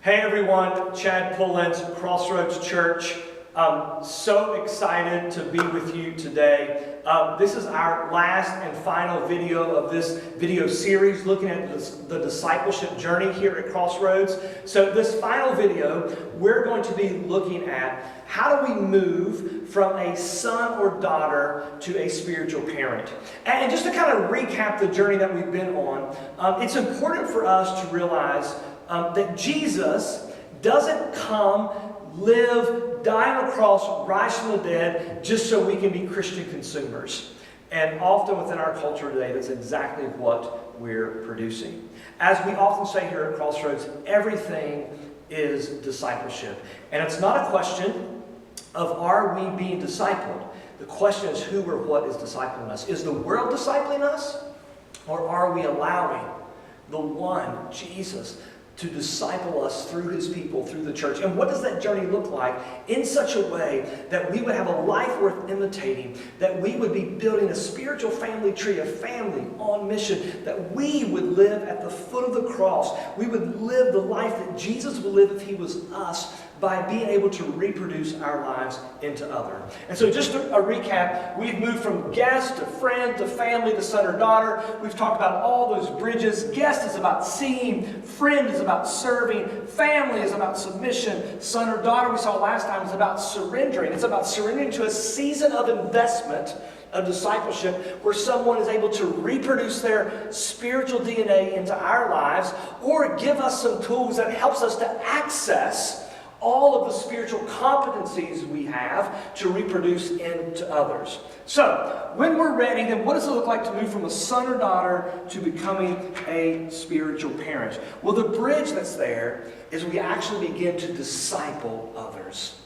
Hey everyone, Chad Pullins, Crossroads Church. So excited to be with you today. This is our last and final video of this video series looking at the discipleship journey here at Crossroads. So this final video, we're going to be looking at how do we move from a son or daughter to a spiritual parent. And just to kind of recap the journey that we've been on, it's important for us to realize that Jesus doesn't come, live, die on a cross, rise from the dead, just so we can be Christian consumers. And often within our culture today, that's exactly what we're producing. As we often say here at Crossroads, everything is discipleship. And it's not a question of are we being discipled. The question is who or what is discipling us. Is the world discipling us? Or are we allowing the one, Jesus, to disciple us through his people, through the church? And what does that journey look like in such a way that we would have a life worth imitating, that we would be building a spiritual family tree, a family on mission, that we would live at the foot of the cross. We would live the life that Jesus would live if he was us, by being able to reproduce our lives into other. And so just a recap, we've moved from guest to friend to family to son or daughter. We've talked about all those bridges. Guest is about seeing, friend is about serving, family is about submission, son or daughter we saw last time is about surrendering. It's about surrendering to a season of investment of discipleship where someone is able to reproduce their spiritual DNA into our lives or give us some tools that helps us to access all of the spiritual competencies we have to reproduce into others. So, when we're ready, then what does it look like to move from a son or daughter to becoming a spiritual parent? Well, the bridge that's there is we actually begin to disciple others.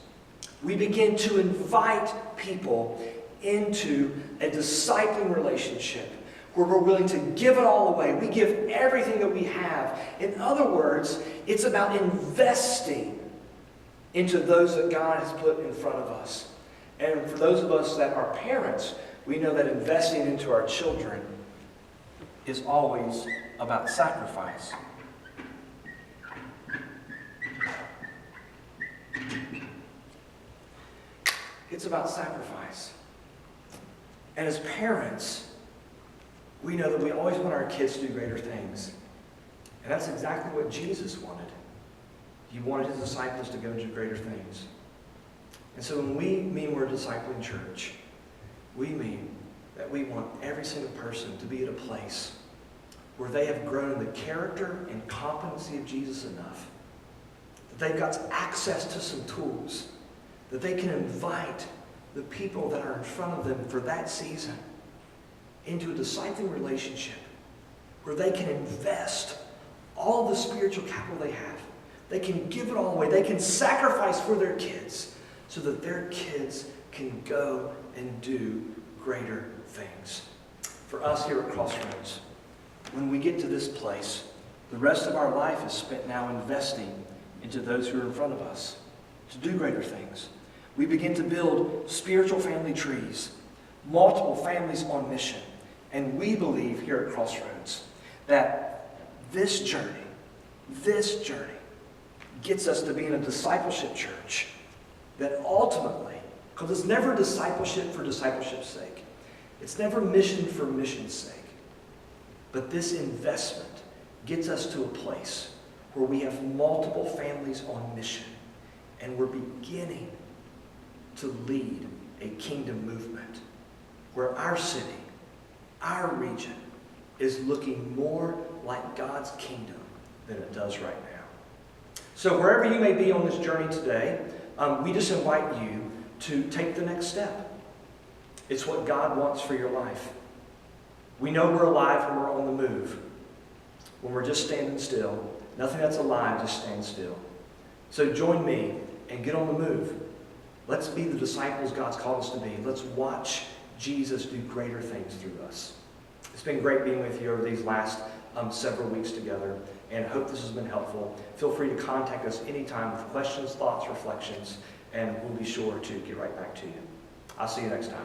We begin to invite people into a discipling relationship where we're willing to give it all away. We give everything that we have. In other words, it's about investing into those that God has put in front of us. And for those of us that are parents, we know that investing into our children is always about sacrifice. It's about sacrifice. And as parents, we know that we always want our kids to do greater things. And that's exactly what Jesus wanted. He wanted his disciples to go and do greater things. And so when we mean we're a discipling church, we mean that we want every single person to be at a place where they have grown in the character and competency of Jesus enough, that they've got access to some tools, that they can invite the people that are in front of them for that season into a discipling relationship where they can invest all the spiritual capital they have. They can give it all away. They can sacrifice for their kids so that their kids can go and do greater things. For us here at Crossroads, when we get to this place, the rest of our life is spent now investing into those who are in front of us to do greater things. We begin to build spiritual family trees, multiple families on mission. And we believe here at Crossroads that this journey gets us to being a discipleship church that ultimately, because it's never discipleship for discipleship's sake. It's never mission for mission's sake. But this investment gets us to a place where we have multiple families on mission and we're beginning to lead a kingdom movement where our city, our region, is looking more like God's kingdom than it does right now. So wherever you may be on this journey today, we just invite you to take the next step. It's what God wants for your life. We know we're alive when we're on the move. When we're just standing still, nothing that's alive just stands still. So join me and get on the move. Let's be the disciples God's called us to be. Let's watch Jesus do greater things through us. It's been great being with you over these last several weeks together, and I hope this has been helpful. Feel free to contact us anytime with questions, thoughts, reflections, and we'll be sure to get right back to you. I'll see you next time.